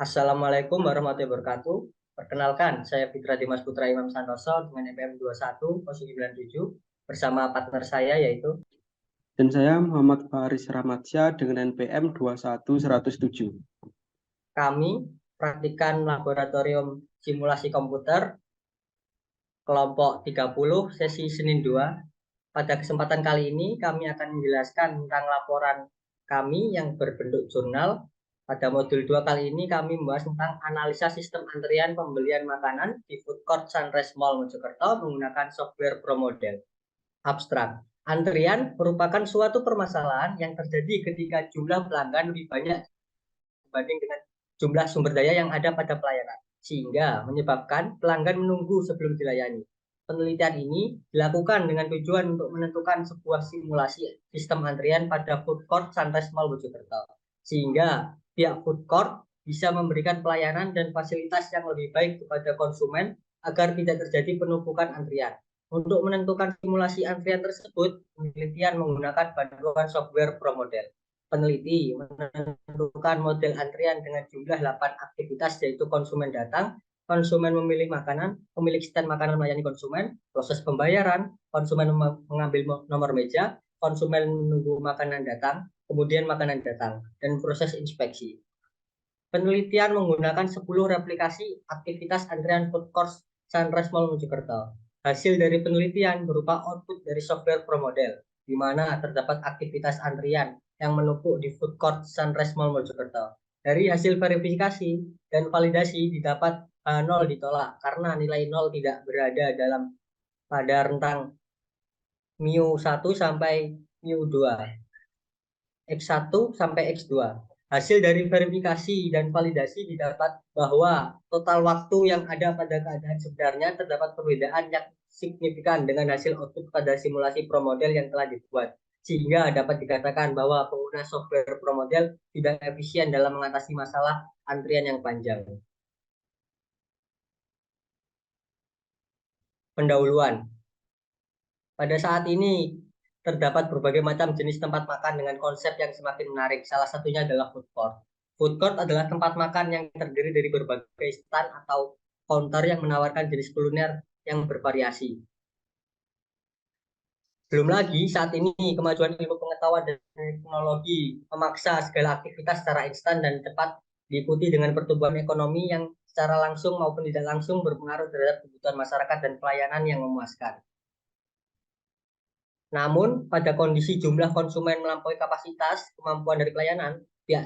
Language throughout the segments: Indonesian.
Assalamualaikum warahmatullahi wabarakatuh. Perkenalkan, saya Fitra Dimas Putra Imam Santoso dengan NPM 21 bersama partner saya yaitu Dan saya Muhammad Faris Rahmatsyah dengan NPM 21107. kami praktikan laboratorium simulasi komputer kelompok 30 sesi Senin 2. Pada kesempatan kali ini kami akan menjelaskan tentang laporan kami yang berbentuk jurnal. Pada modul 2 kali ini kami membahas tentang analisa sistem antrian pembelian makanan di Food Court Sunrise Mall Mojokerto menggunakan software ProModel. Abstrak. Antrian merupakan suatu permasalahan yang terjadi ketika jumlah pelanggan lebih banyak dibanding dengan jumlah sumber daya yang ada pada pelayanan, sehingga menyebabkan pelanggan menunggu sebelum dilayani. Penelitian ini dilakukan dengan tujuan untuk menentukan sebuah simulasi sistem antrian pada Food Court Sunrise Mall Mojokerto, sehingga pihak Food Court bisa memberikan pelayanan dan fasilitas yang lebih baik kepada konsumen agar tidak terjadi penumpukan antrian. Untuk menentukan simulasi antrian tersebut, penelitian menggunakan bantuan software ProModel. Peneliti menentukan model antrian dengan jumlah 8 aktivitas, yaitu konsumen datang, konsumen memilih makanan, pemilik stand makanan melayani konsumen, proses pembayaran, konsumen mengambil nomor meja, konsumen menunggu makanan datang, kemudian makanan datang, dan proses inspeksi. Penelitian menggunakan 10 replikasi aktivitas antrian Food Court Sunrise Mall Mojokerto. Hasil dari penelitian berupa output dari software ProModel, di mana terdapat aktivitas antrian yang menumpuk di Food Court Sunrise Mall Mojokerto. Dari hasil verifikasi dan validasi didapat 0 ditolak karena nilai 0 tidak berada dalam pada rentang μ1 sampai μ2, X1 sampai X2. Hasil dari verifikasi dan validasi didapat bahwa total waktu yang ada pada keadaan sebenarnya terdapat perbedaan yang signifikan dengan hasil output pada simulasi ProModel yang telah dibuat, sehingga dapat dikatakan bahwa pengguna software ProModel tidak efisien dalam mengatasi masalah antrian yang panjang. Pendahuluan. Pada saat ini terdapat berbagai macam jenis tempat makan dengan konsep yang semakin menarik. Salah satunya adalah food court. Food court adalah tempat makan yang terdiri dari berbagai stand atau counter yang menawarkan jenis kuliner yang bervariasi. Belum lagi saat ini kemajuan ilmu pengetahuan dan teknologi memaksa segala aktivitas secara instan dan cepat, diikuti dengan pertumbuhan ekonomi yang secara langsung maupun tidak langsung berpengaruh terhadap kebutuhan masyarakat dan pelayanan yang memuaskan. Namun, pada kondisi jumlah konsumen melampaui kapasitas kemampuan dari pelayanan, pihak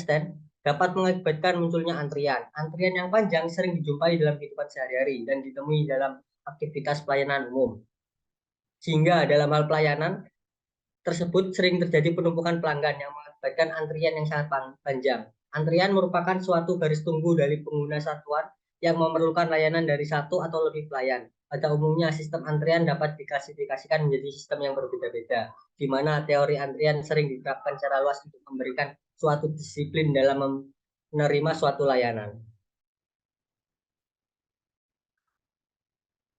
stand dapat mengakibatkan munculnya antrian. Antrian yang panjang sering dijumpai dalam kehidupan sehari-hari dan ditemui dalam aktivitas pelayanan umum. Sehingga dalam hal pelayanan tersebut sering terjadi penumpukan pelanggan yang mengakibatkan antrian yang sangat panjang. Antrian merupakan suatu garis tunggu dari pengguna satuan yang memerlukan layanan dari satu atau lebih pelayan. Pada umumnya, sistem antrian dapat diklasifikasikan menjadi sistem yang berbeda-beda, di mana teori antrian sering diterapkan secara luas untuk memberikan suatu disiplin dalam menerima suatu layanan.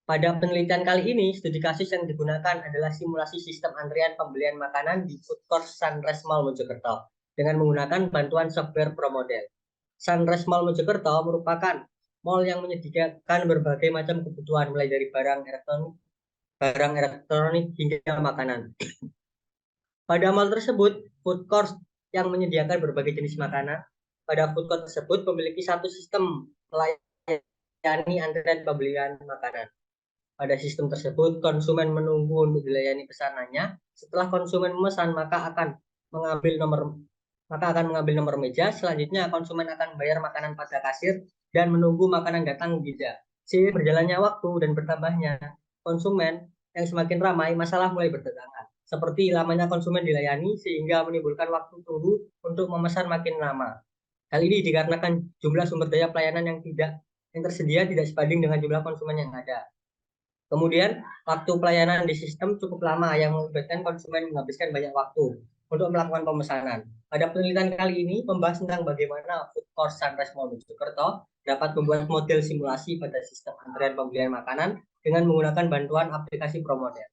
Pada penelitian kali ini, studi kasus yang digunakan adalah simulasi sistem antrian pembelian makanan di Food Court Sunrise Mall Mojokerto dengan menggunakan bantuan software ProModel. Sunrise Mall Mojokerto merupakan mall yang menyediakan berbagai macam kebutuhan mulai dari barang elektronik hingga makanan. Pada mall tersebut, food court yang menyediakan berbagai jenis makanan. Pada food court tersebut memiliki satu sistem melayani antrian pembelian makanan. Pada sistem tersebut, konsumen menunggu untuk dilayani pesanannya. Setelah konsumen memesan, maka akan mengambil nomor meja. Selanjutnya, konsumen akan membayar makanan pada kasir dan menunggu makanan datang di meja. Seiring berjalannya waktu dan bertambahnya konsumen yang semakin ramai, masalah mulai berdatangan. Seperti lamanya konsumen dilayani sehingga menimbulkan waktu tunggu untuk memesan makin lama. Hal ini dikarenakan jumlah sumber daya pelayanan yang tersedia tidak sebanding dengan jumlah konsumen yang ada. Kemudian, waktu pelayanan di sistem cukup lama yang mengakibatkan konsumen menghabiskan banyak waktu untuk melakukan pemesanan. Pada penelitian kali ini membahas tentang bagaimana Food Court Sunrise Mall Mojokerto dapat membuat model simulasi pada sistem antrian pembelian makanan dengan menggunakan bantuan aplikasi ProModel.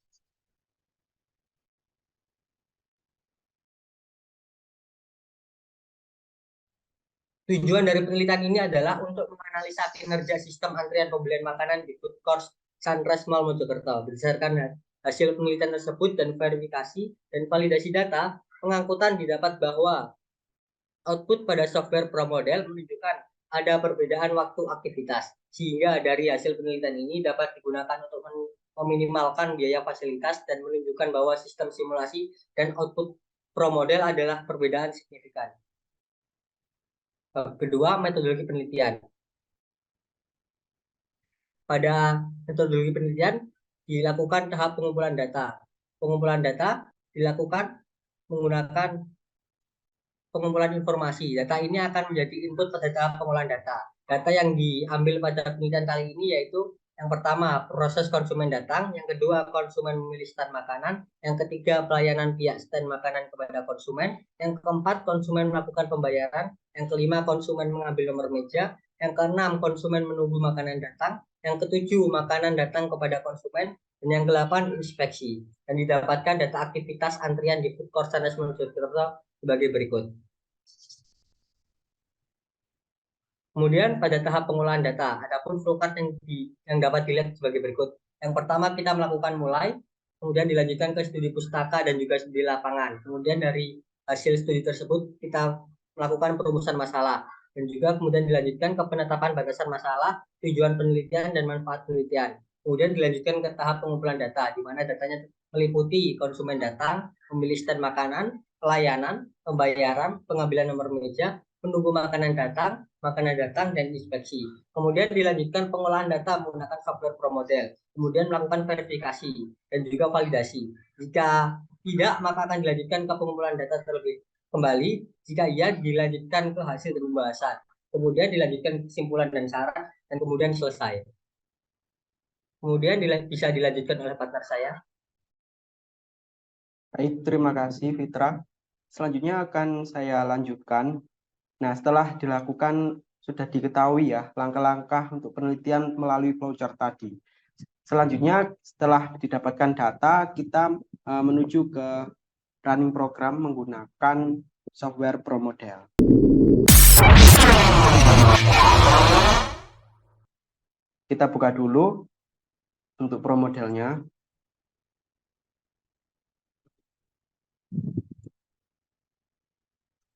Tujuan dari penelitian ini adalah untuk menganalisa kinerja sistem antrian pembelian makanan di food court Sunrise Mall Mojokerto. Berdasarkan hasil penelitian tersebut dan verifikasi dan validasi data, pengangkutan didapat bahwa output pada software ProModel menunjukkan ada perbedaan waktu aktivitas, sehingga dari hasil penelitian ini dapat digunakan untuk meminimalkan biaya fasilitas dan menunjukkan bahwa sistem simulasi dan output ProModel adalah perbedaan signifikan. Kedua, metodologi penelitian. Pada metodologi penelitian dilakukan tahap pengumpulan data. Pengumpulan data dilakukan menggunakan pengumpulan informasi. Data ini akan menjadi input pada tahap pengolahan data. Data yang diambil pada penelitian kali ini yaitu yang pertama proses konsumen datang, yang kedua konsumen memilih stand makanan, yang ketiga pelayanan pihak stand makanan kepada konsumen, yang keempat konsumen melakukan pembayaran, yang kelima konsumen mengambil nomor meja, yang keenam konsumen menunggu makanan datang, yang ketujuh makanan datang kepada konsumen, dan yang kedelapan inspeksi. Dan didapatkan data aktivitas antrian di food court Sanes Mojokerto sebagai berikut. Kemudian pada tahap pengolahan data, adapun flowchart yang dapat dilihat sebagai berikut. Yang pertama kita melakukan mulai, kemudian dilanjutkan ke studi pustaka dan juga studi lapangan. Kemudian dari hasil studi tersebut kita melakukan perumusan masalah dan juga kemudian dilanjutkan ke penetapan batasan masalah, tujuan penelitian dan manfaat penelitian. Kemudian dilanjutkan ke tahap pengumpulan data, di mana datanya meliputi konsumen datang, memilih stand makanan, pelayanan, pembayaran, pengambilan nomor meja, menunggu makanan datang dan inspeksi. Kemudian dilanjutkan pengolahan data menggunakan software ProModel. Kemudian melakukan verifikasi dan juga validasi. Jika tidak, maka akan dilanjutkan ke pengumpulan data terlebih kembali. Jika iya, dilanjutkan ke hasil pembahasan. Kemudian dilanjutkan kesimpulan dan saran, dan kemudian selesai. Kemudian bisa dilanjutkan oleh partner saya. Baik, terima kasih Fitra. Selanjutnya akan saya lanjutkan. Nah, setelah dilakukan sudah diketahui ya langkah-langkah untuk penelitian melalui flowchart tadi. Selanjutnya setelah didapatkan data, kita menuju ke running program menggunakan software ProModel. Kita buka dulu untuk ProModelnya.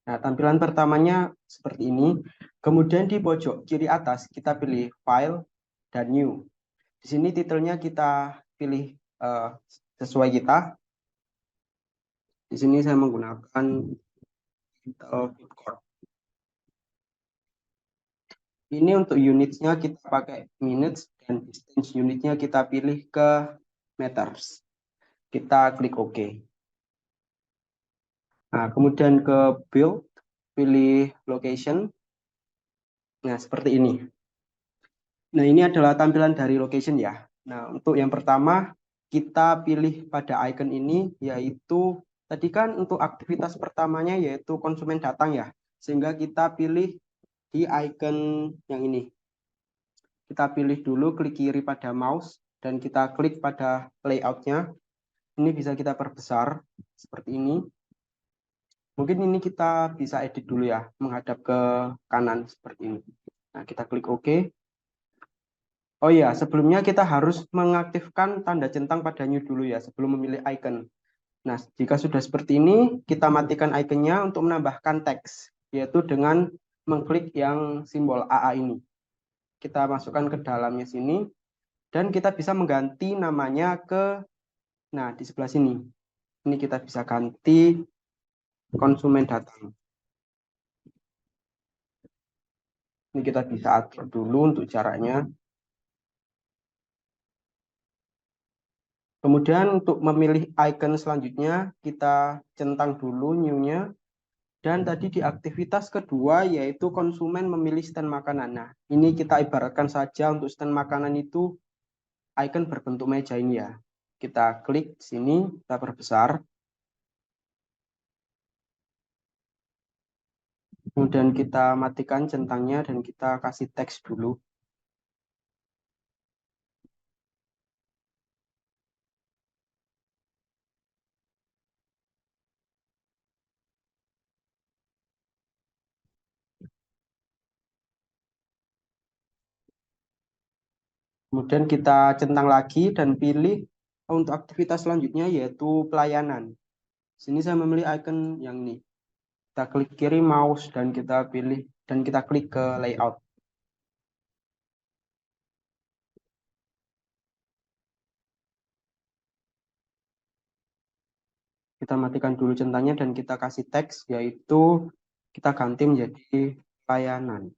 Nah, tampilan pertamanya seperti ini. Kemudian di pojok kiri atas kita pilih File dan New. Di sini titelnya kita pilih sesuai kita. Di sini saya menggunakan title Food Court. Ini untuk unitnya kita pakai minutes dan distance unitnya kita pilih ke meters. Kita klik OK. Nah, kemudian ke build, pilih location. Nah, seperti ini. Nah, ini adalah tampilan dari location ya. Nah, untuk yang pertama, kita pilih pada icon ini, yaitu tadi kan untuk aktivitas pertamanya yaitu konsumen datang ya. Sehingga kita pilih di icon yang ini. Kita pilih dulu, klik kiri pada mouse, dan kita klik pada layoutnya. Ini bisa kita perbesar, seperti ini. Mungkin ini kita bisa edit dulu ya, menghadap ke kanan, seperti ini. Nah, kita klik OK. Oh iya, sebelumnya kita harus mengaktifkan tanda centang pada new dulu ya, sebelum memilih icon. Nah, jika sudah seperti ini, kita matikan iconnya untuk menambahkan teks, yaitu dengan mengklik yang simbol AA ini. Kita masukkan ke dalamnya sini, dan kita bisa mengganti namanya ke, nah di sebelah sini. Ini kita bisa ganti konsumen datang. Ini kita bisa atur dulu untuk caranya. Kemudian untuk memilih icon selanjutnya, kita centang dulu new-nya. Dan tadi di aktivitas kedua yaitu konsumen memilih stand makanan. Nah, ini kita ibaratkan saja untuk stand makanan itu icon berbentuk meja ini ya. Kita klik sini, kita perbesar. Kemudian kita matikan centangnya dan kita kasih teks dulu. Kemudian kita centang lagi dan pilih untuk aktivitas selanjutnya yaitu pelayanan. Sini saya memilih icon yang ini. Kita klik kiri mouse dan kita pilih dan kita klik ke layout. Kita matikan dulu centangnya dan kita kasih teks yaitu kita ganti menjadi pelayanan.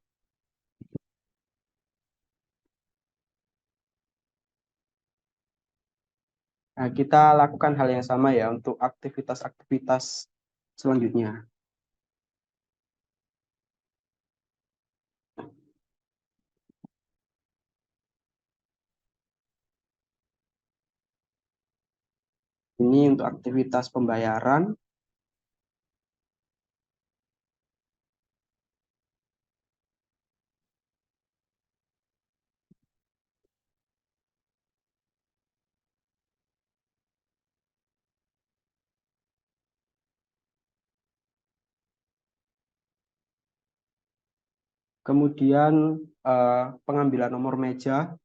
Nah, kita lakukan hal yang sama ya untuk aktivitas-aktivitas selanjutnya. Ini untuk aktivitas pembayaran. Kemudian pengambilan nomor meja,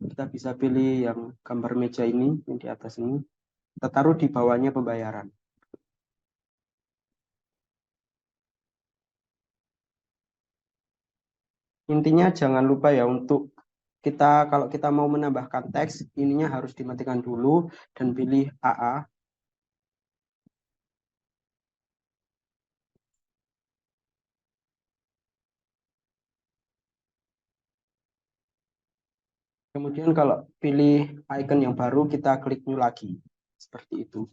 kita bisa pilih yang gambar meja ini, yang di atas ini. Kita taruh di bawahnya pembayaran. Intinya jangan lupa ya untuk kita kalau kita mau menambahkan teks, ininya harus dimatikan dulu dan pilih AA. Kemudian kalau pilih icon yang baru, kita klik new lagi. Seperti itu.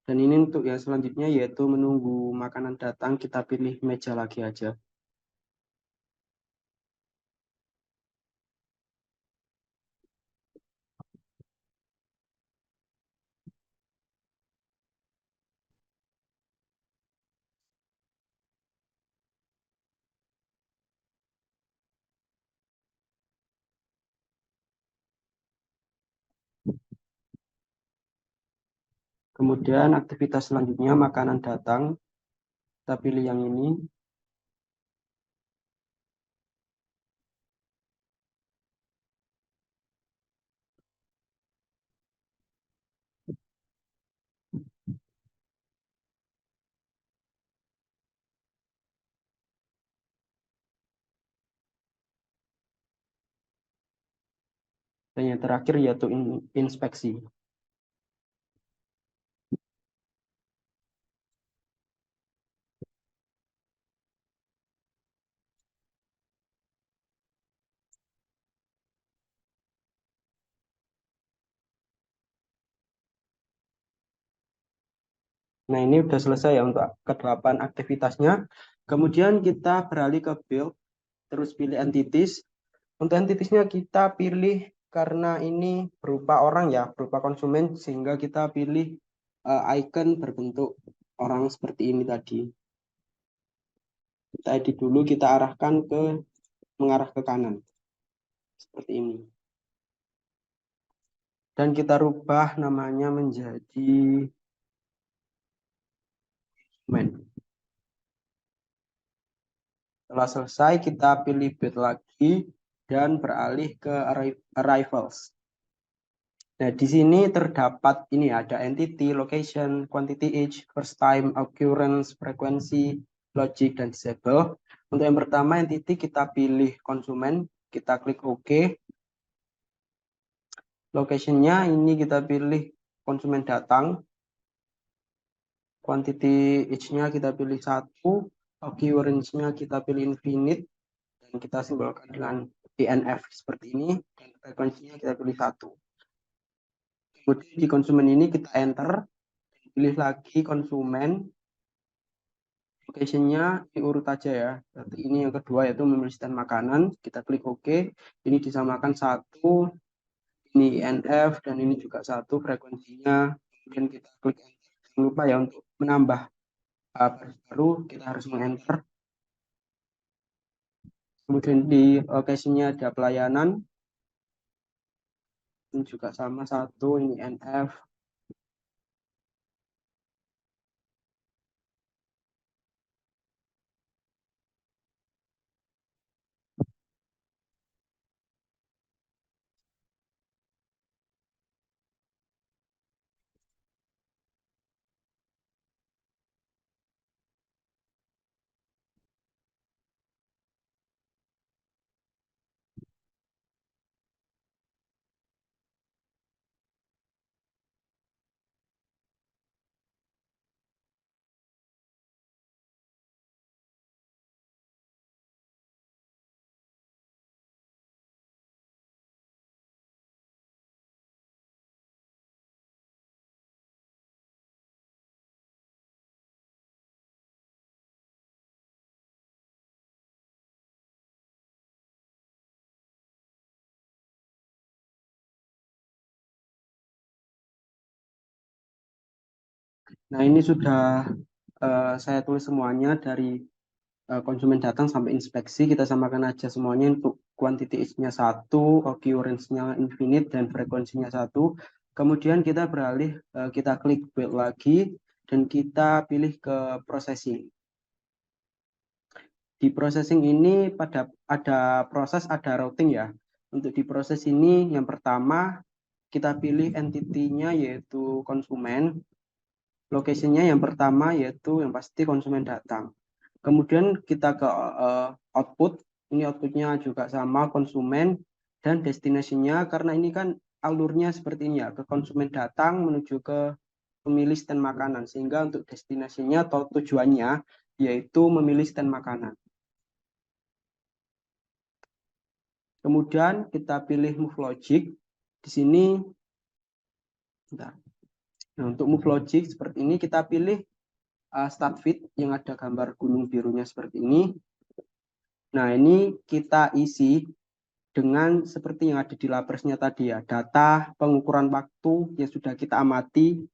Dan ini untuk yang selanjutnya yaitu menunggu makanan datang, kita pilih meja lagi aja. Kemudian aktivitas selanjutnya makanan datang, kita pilih yang ini. Dan yang terakhir yaitu inspeksi. Nah, ini sudah selesai ya untuk ke-8 aktivitasnya. Kemudian kita beralih ke build, terus pilih entities. Untuk entities-nya kita pilih karena ini berupa orang ya, berupa konsumen, sehingga kita pilih icon berbentuk orang seperti ini tadi. Kita edit dulu, kita arahkan mengarah ke kanan. Seperti ini. Dan kita rubah namanya menjadi men. Setelah selesai, kita pilih build lagi dan beralih ke arrivals. Nah, di sini terdapat ini ada entity, location, quantity age, first time, occurrence, frekuensi, logic, dan disable. Untuk yang pertama entity kita pilih konsumen, kita klik OK. Location-nya ini kita pilih konsumen datang. Quantity age-nya kita pilih 1, occurrence-nya kita pilih infinite, dan kita simbolkan dengan DNF seperti ini, dan frekuensinya kita pilih 1. Kemudian di konsumen ini kita enter, pilih lagi konsumen, location-nya diurut aja ya. Berarti ini yang kedua yaitu menuliskan makanan, kita klik OK, ini disamakan 1, ini INF, dan ini juga 1 frekuensinya, kemudian kita klik enter. Jangan lupa ya untuk menambah baru kita harus meng-enter. Kemudian di location-nya ada pelayanan, ini juga sama 1, ini NF. Nah, ini sudah saya tulis semuanya dari konsumen datang sampai inspeksi. Kita samakan aja semuanya untuk quantity is-nya 1, occurrence-nya infinite, dan frekuensinya 1. Kemudian kita beralih, kita klik build lagi, dan kita pilih ke processing. Di processing ini ada proses, ada routing ya. Untuk di proses ini yang pertama kita pilih entity-nya yaitu konsumen. Location-nya yang pertama yaitu yang pasti konsumen datang. Kemudian kita ke output. Ini outputnya juga sama konsumen, dan destination-nya karena ini kan alurnya seperti ini ya, ke konsumen datang menuju ke memilih stand makanan, sehingga untuk destination-nya atau tujuannya yaitu memilih stand makanan. Kemudian kita pilih move logic. Di sini, bentar. Nah, untuk move logic seperti ini kita pilih start feed yang ada gambar gunung birunya seperti ini. Nah, ini kita isi dengan seperti yang ada di labrasnya tadi ya, data pengukuran waktu yang sudah kita amati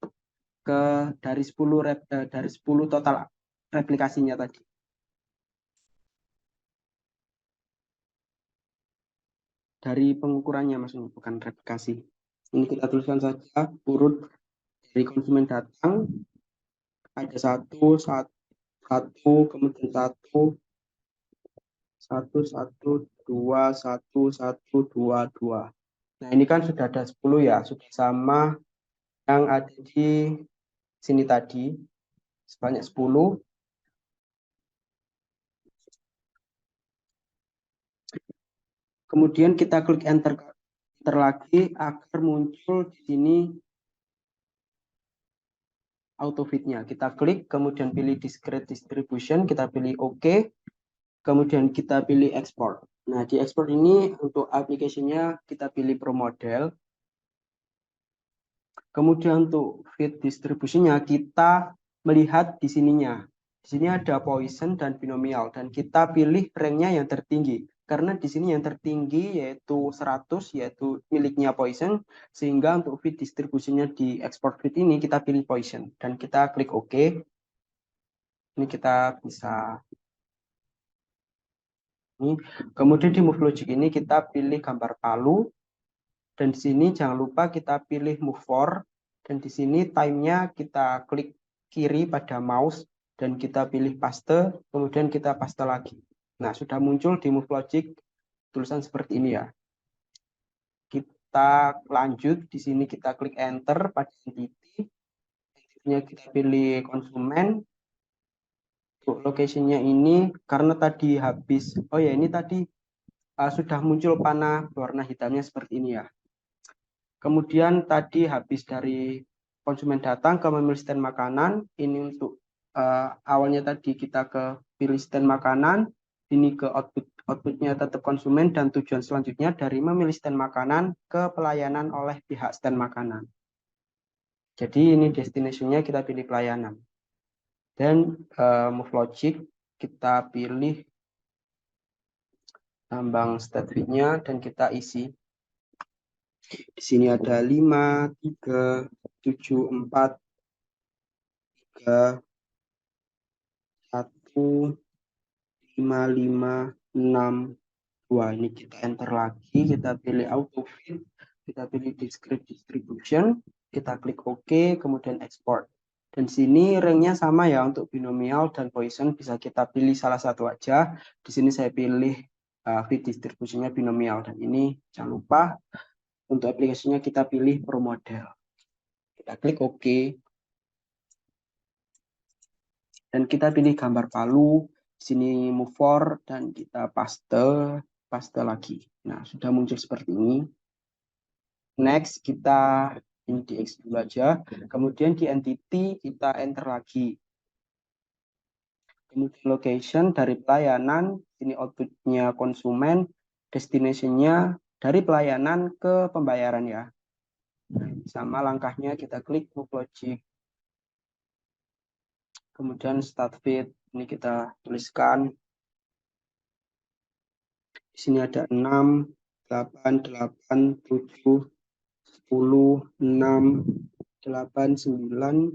dari 10 total replikasinya tadi. Dari pengukurannya maksudnya, bukan replikasi. Ini kita tuliskan saja urut dari konsumen datang, ada satu, kemudian satu, dua, dua. Nah, ini kan sudah ada 10 ya, sudah sama yang ada di sini tadi, sebanyak 10. Kemudian kita klik enter lagi agar muncul di sini auto fit-nya. Kita klik, kemudian pilih discrete distribution, kita pilih OK, kemudian kita pilih export. Nah, di export ini untuk application-nya kita pilih pro model. Kemudian untuk fit distribution-nya kita melihat di sininya. Di sini ada Poisson dan binomial, dan kita pilih rank-nya yang tertinggi. Karena di sini yang tertinggi yaitu 100, yaitu miliknya Poisson, sehingga untuk fit distribusinya di export fit ini kita pilih Poisson, dan kita klik OK. Ini kita bisa. Kemudian di move logic ini kita pilih gambar palu, dan di sini jangan lupa kita pilih move for, dan di sini time-nya kita klik kiri pada mouse dan kita pilih paste, kemudian kita paste lagi. Nah, sudah muncul di move logic tulisan seperti ini ya. Kita lanjut, di sini kita klik enter pada entity, entity-nya kita pilih konsumen. Untuk location-nya ini karena tadi habis, oh ya ini tadi sudah muncul panah berwarna hitamnya seperti ini ya. Kemudian tadi habis dari konsumen datang ke memilih stand makanan, ini untuk awalnya tadi kita ke pilih stand makanan, ini ke outputnya tetap konsumen, dan tujuan selanjutnya dari memilih stand makanan ke pelayanan oleh pihak stand makanan. Jadi ini destination-nya kita pilih pelayanan. Dan move logic kita pilih tambang state feed-nya dan kita isi. Di sini ada 5, 3, 7, 4, 3, 1, 5, 5, 6, 2. Ini kita enter lagi, kita pilih auto fit, kita pilih discrete distribution, kita klik OK, kemudian export. Dan di sini ranknya sama ya, untuk binomial dan Poisson bisa kita pilih salah satu aja. Di sini saya pilih fit distributionnya binomial, dan ini jangan lupa untuk aplikasinya kita pilih pro model. Kita klik OK. Dan kita pilih gambar palu, sini move for, dan kita paste lagi. Nah, sudah muncul seperti ini. Next, kita ini di X dulu aja. Kemudian di entity, kita enter lagi. Kemudian location dari pelayanan, ini outputnya konsumen, destination-nya dari pelayanan ke pembayaran ya. Sama langkahnya kita klik move logic. Kemudian start feed, ini kita tuliskan. Di sini ada 6, 8, 8, 7, 10, 6, 8, 9,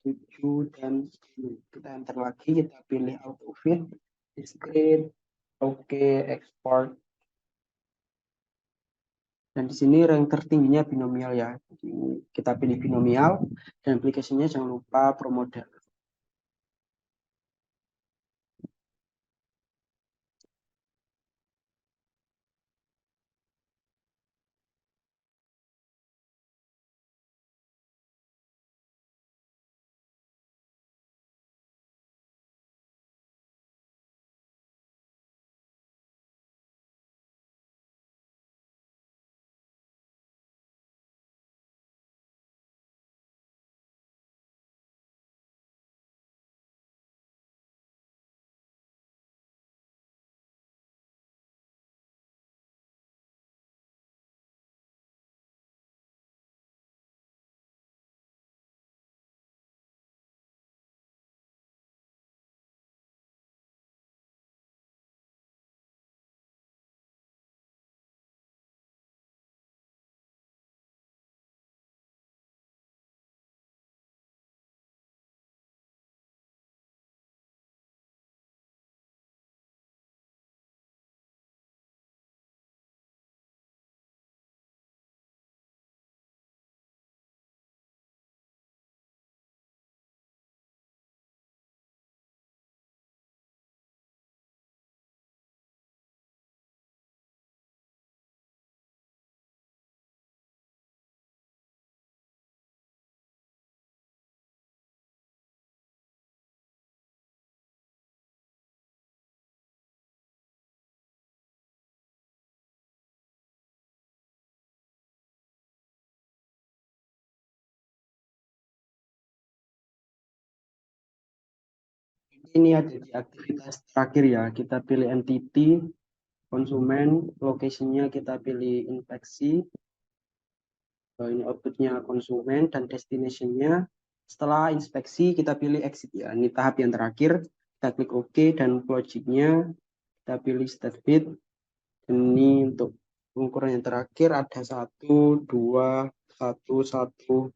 7 dan 10. Kita enter lagi, kita pilih auto fit, discrete, oke, export. Dan di sini rank tertingginya binomial ya. Jadi kita pilih binomial dan aplikasinya jangan lupa Pro Model. Ini ada di aktivitas terakhir ya, kita pilih entity, konsumen, location-nya kita pilih infeksi, ini output-nya konsumen, dan destination-nya. Setelah inspeksi, kita pilih exit ya, ini tahap yang terakhir, kita klik OK, dan logic-nya kita pilih state bit. Ini untuk pengukuran yang terakhir ada 1, 2, 1, 1, 1,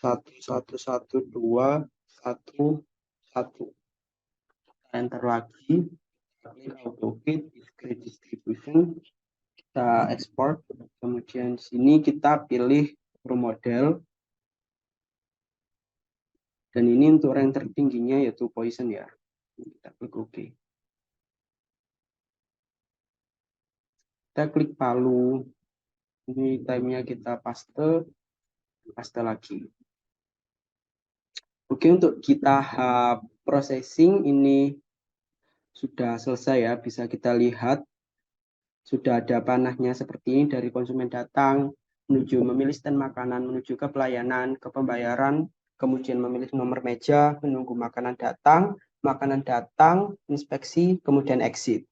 1, 1, 2, 1, 1. Enter lagi, klik auto fit, discrete distribution, kita export, kemudian di sini kita pilih Pro Model, dan ini untuk rank tertingginya yaitu Poison ya, kita klik OK. Kita klik palu, ini time-nya kita paste lagi. Oke, untuk di tahap processing ini sudah selesai ya, bisa kita lihat sudah ada panahnya seperti ini dari konsumen datang menuju memilih stand makanan, menuju ke pelayanan, ke pembayaran, kemudian memilih nomor meja, menunggu makanan datang, inspeksi, kemudian exit.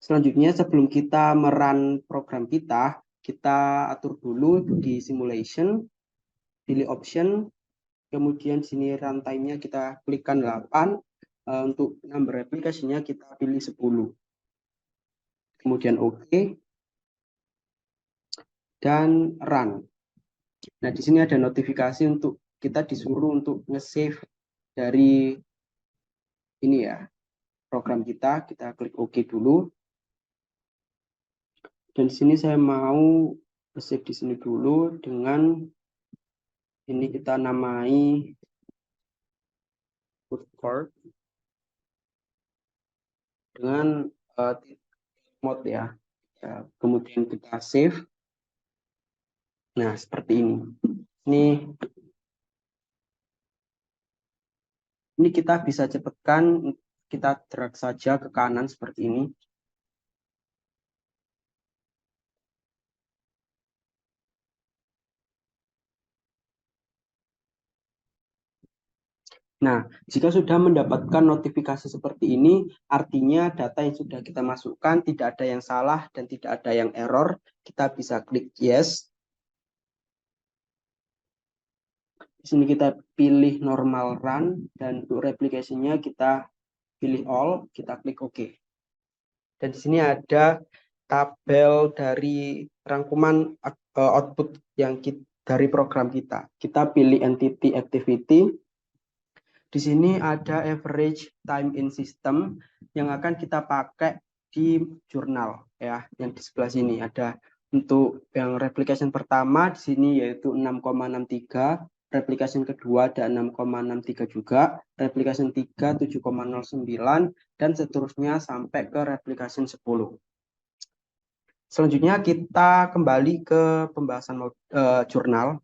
Selanjutnya sebelum kita merun program kita atur dulu di simulation, pilih option, kemudian sini runtime-nya kita klikkan 8, untuk number aplikasinya kita pilih 10. Kemudian OK, dan run. Nah, di sini ada notifikasi untuk kita disuruh untuk nge-save dari ini ya, program kita klik OK dulu. Dan di sini saya mau save di sini dulu dengan ini kita namai food court dengan mode ya. Kemudian kita save. Nah, seperti ini. Ini kita bisa cepatkan, kita drag saja ke kanan seperti ini. Nah, jika sudah mendapatkan notifikasi seperti ini, artinya data yang sudah kita masukkan tidak ada yang salah dan tidak ada yang error. Kita bisa klik yes. Di sini kita pilih normal run, dan untuk replikasinya kita pilih all, kita klik OK. Dan di sini ada tabel dari rangkuman output yang dari program kita. Kita pilih entity activity. Di sini ada average time in system yang akan kita pakai di jurnal ya. Yang di sebelah sini ada untuk yang replication pertama di sini yaitu 6,63, replication kedua ada 6,63 juga, replication 3 7,09 dan seterusnya sampai ke replication 10. Selanjutnya kita kembali ke pembahasan jurnal.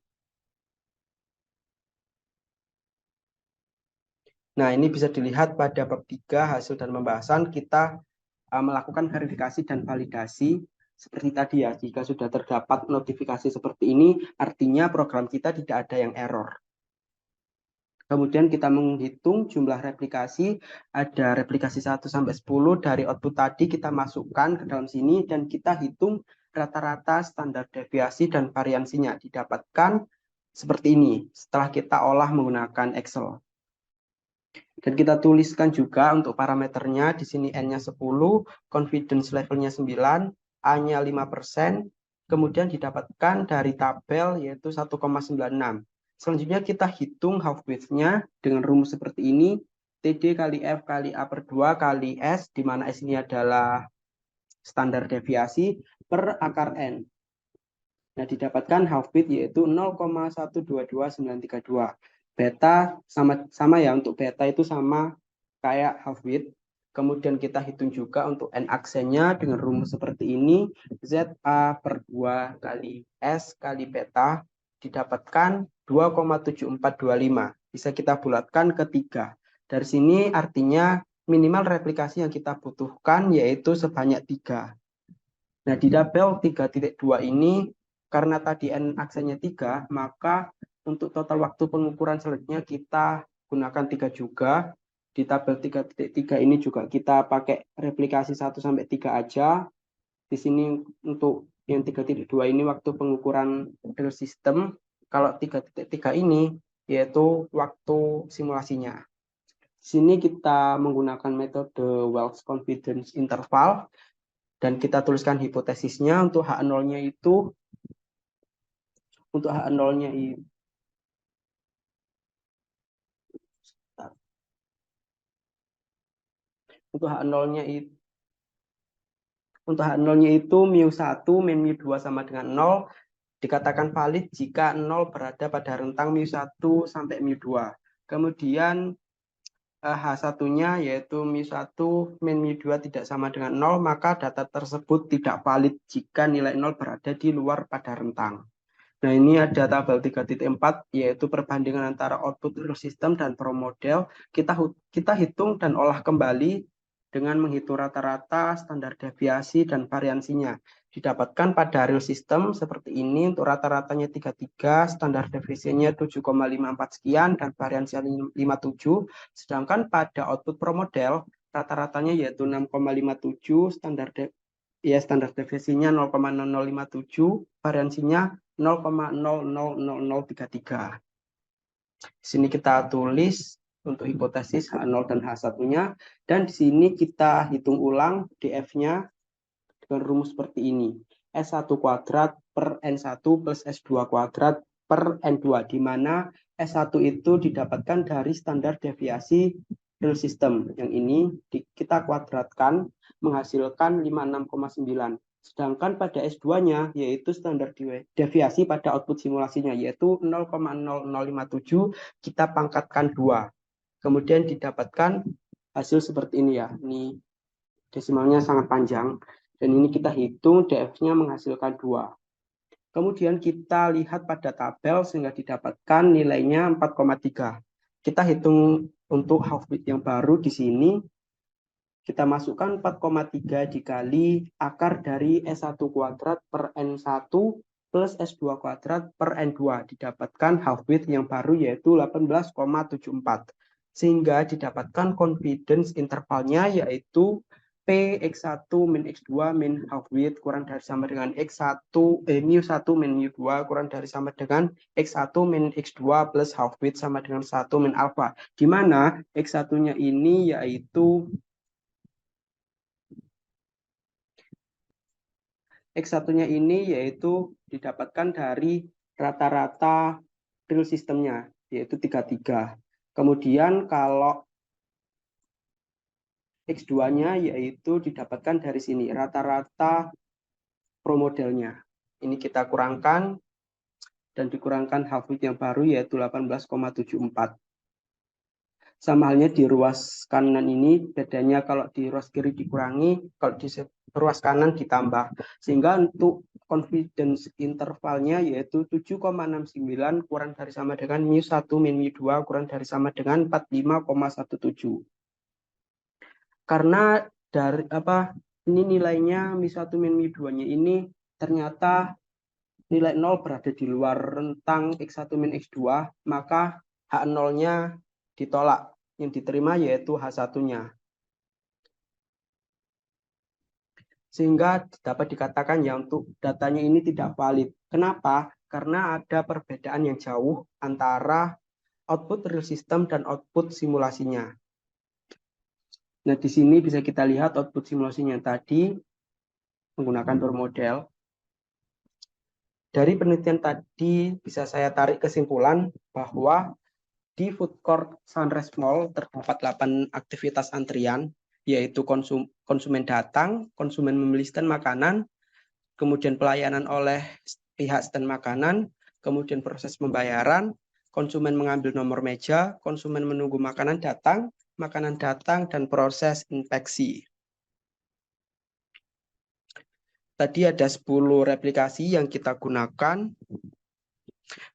Nah, ini bisa dilihat pada bab 3 hasil dan pembahasan kita melakukan verifikasi dan validasi seperti tadi ya. Jika sudah terdapat notifikasi seperti ini, artinya program kita tidak ada yang error. Kemudian kita menghitung jumlah replikasi, ada replikasi 1 sampai 10 dari output tadi kita masukkan ke dalam sini dan kita hitung rata-rata standar deviasi dan variansinya didapatkan seperti ini setelah kita olah menggunakan Excel. Dan kita tuliskan juga untuk parameternya di sini N-nya 10, confidence levelnya 9, A-nya 5%, kemudian didapatkan dari tabel yaitu 1,96. Selanjutnya kita hitung half width-nya dengan rumus seperti ini, TD kali F kali A per 2 kali S, di mana S ini adalah standar deviasi, per akar N. Nah, didapatkan half width yaitu 0,122932. Beta sama ya, untuk beta itu sama kayak half width. Kemudian kita hitung juga untuk N aksennya dengan rumus seperti ini, ZA per 2 kali S kali beta didapatkan 2,7425. Bisa kita bulatkan ke 3. Dari sini artinya minimal replikasi yang kita butuhkan yaitu sebanyak 3. Nah, di tabel 3.2 ini, karena tadi N aksennya 3, maka untuk total waktu pengukuran selanjutnya kita gunakan 3 juga. Di tabel 3.3 ini juga kita pakai replikasi 1-3 aja. Di sini untuk yang 3.2 ini waktu pengukuran real system. Kalau 3.3 ini yaitu waktu simulasinya. Di sini kita menggunakan metode Wells Confidence Interval. Dan kita tuliskan hipotesisnya untuk H0-nya itu untuk H0-nya itu untuk H0-nya itu untuk H0-nya itu mu1 min mu2 sama dengan 0 dikatakan valid jika 0 berada pada rentang mu1 sampai mu2. Kemudian H1-nya yaitu mu1 min mu2 tidak sama dengan 0, maka data tersebut tidak valid jika nilai 0 berada di luar pada rentang. Nah, ini ada tabel 3.4 yaitu perbandingan antara output real system dan pro model. Kita hitung dan olah kembali dengan menghitung rata-rata, standar deviasi dan variansinya. Didapatkan pada real system seperti ini untuk rata-ratanya 33, standar deviasinya 7,54 sekian dan variansinya 57. Sedangkan pada output pro model rata-ratanya yaitu 6,57, standar deviasinya 0,0057, variansinya 0,000033. Di sini kita tulis untuk hipotesis H0 dan H1-nya, dan di sini kita hitung ulang DF-nya dengan rumus seperti ini. S1 kuadrat per N1 plus S2 kuadrat per N2, di mana S1 itu didapatkan dari standar deviasi real system. Yang ini kita kuadratkan menghasilkan 56,9. Sedangkan pada S2-nya yaitu standar deviasi pada output simulasinya yaitu 0,0057 kita pangkatkan 2. Kemudian didapatkan hasil seperti ini ya. Ini desimalnya sangat panjang dan ini kita hitung DF-nya menghasilkan 2. Kemudian kita lihat pada tabel sehingga didapatkan nilainya 4,3. Kita hitung untuk half width yang baru di sini. Kita masukkan 4,3 dikali akar dari S1 kuadrat per N1 plus S2 kuadrat per N2. Didapatkan half width yang baru yaitu 18,74. Sehingga didapatkan confidence intervalnya yaitu P X1 min X2 min half width kurang dari sama dengan X1 mu1 min mu2 kurang dari sama dengan X1 min X2 plus half width sama dengan 1 min alpha. Di mana X1-nya ini yaitu X1-nya ini yaitu didapatkan dari rata-rata real sistemnya, yaitu 33. Kemudian kalau X2-nya yaitu didapatkan dari sini, rata-rata pro modelnya. Ini kita kurangkan dan dikurangkan half width yang baru yaitu 18,74. Sama halnya di ruas kanan ini, bedanya kalau di ruas kiri dikurangi, kalau di ruas kanan ditambah. Sehingga untuk confidence intervalnya yaitu 7,69 kurang dari sama dengan mu1 min mu2 kurang dari sama dengan 45,17. Karena dari ini nilainya mu1 min mu2-nya ini ternyata nilai 0 berada di luar rentang X1 min X2, maka H0-nya ditolak. Yang diterima yaitu H1-nya. Sehingga dapat dikatakan ya untuk datanya ini tidak valid. Kenapa? Karena ada perbedaan yang jauh antara output real system dan output simulasinya. Nah, di sini bisa kita lihat output simulasinya tadi menggunakan Bohr model. Dari penelitian tadi bisa saya tarik kesimpulan bahwa di food court Sunrise Mall terdapat 8 aktivitas antrian, yaitu konsumen datang, konsumen membeli stand makanan, kemudian pelayanan oleh pihak stand makanan, kemudian proses pembayaran, konsumen mengambil nomor meja, konsumen menunggu makanan datang, dan proses inspeksi. Tadi ada 10 replikasi yang kita gunakan.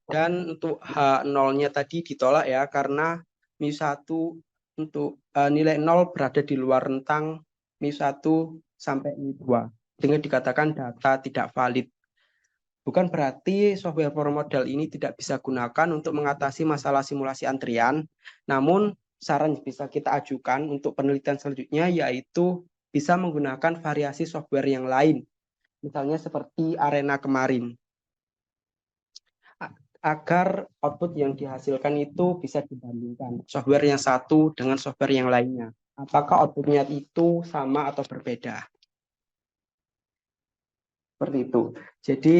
Dan untuk H0-nya tadi ditolak ya, karena mu1 untuk nilai 0 berada di luar rentang mu1 sampai mu2. Sehingga dikatakan data tidak valid. Bukan berarti software Bohr model ini tidak bisa gunakan untuk mengatasi masalah simulasi antrian. Namun saran bisa kita ajukan untuk penelitian selanjutnya yaitu bisa menggunakan variasi software yang lain. Misalnya seperti Arena kemarin. Agar output yang dihasilkan itu bisa dibandingkan software yang satu dengan software yang lainnya. Apakah outputnya itu sama atau berbeda? Seperti itu. Jadi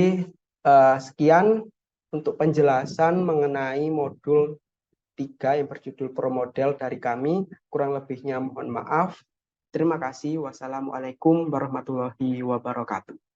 sekian untuk penjelasan mengenai modul 3 yang berjudul Pro Model dari kami. Kurang lebihnya mohon maaf. Terima kasih. Wassalamualaikum warahmatullahi wabarakatuh.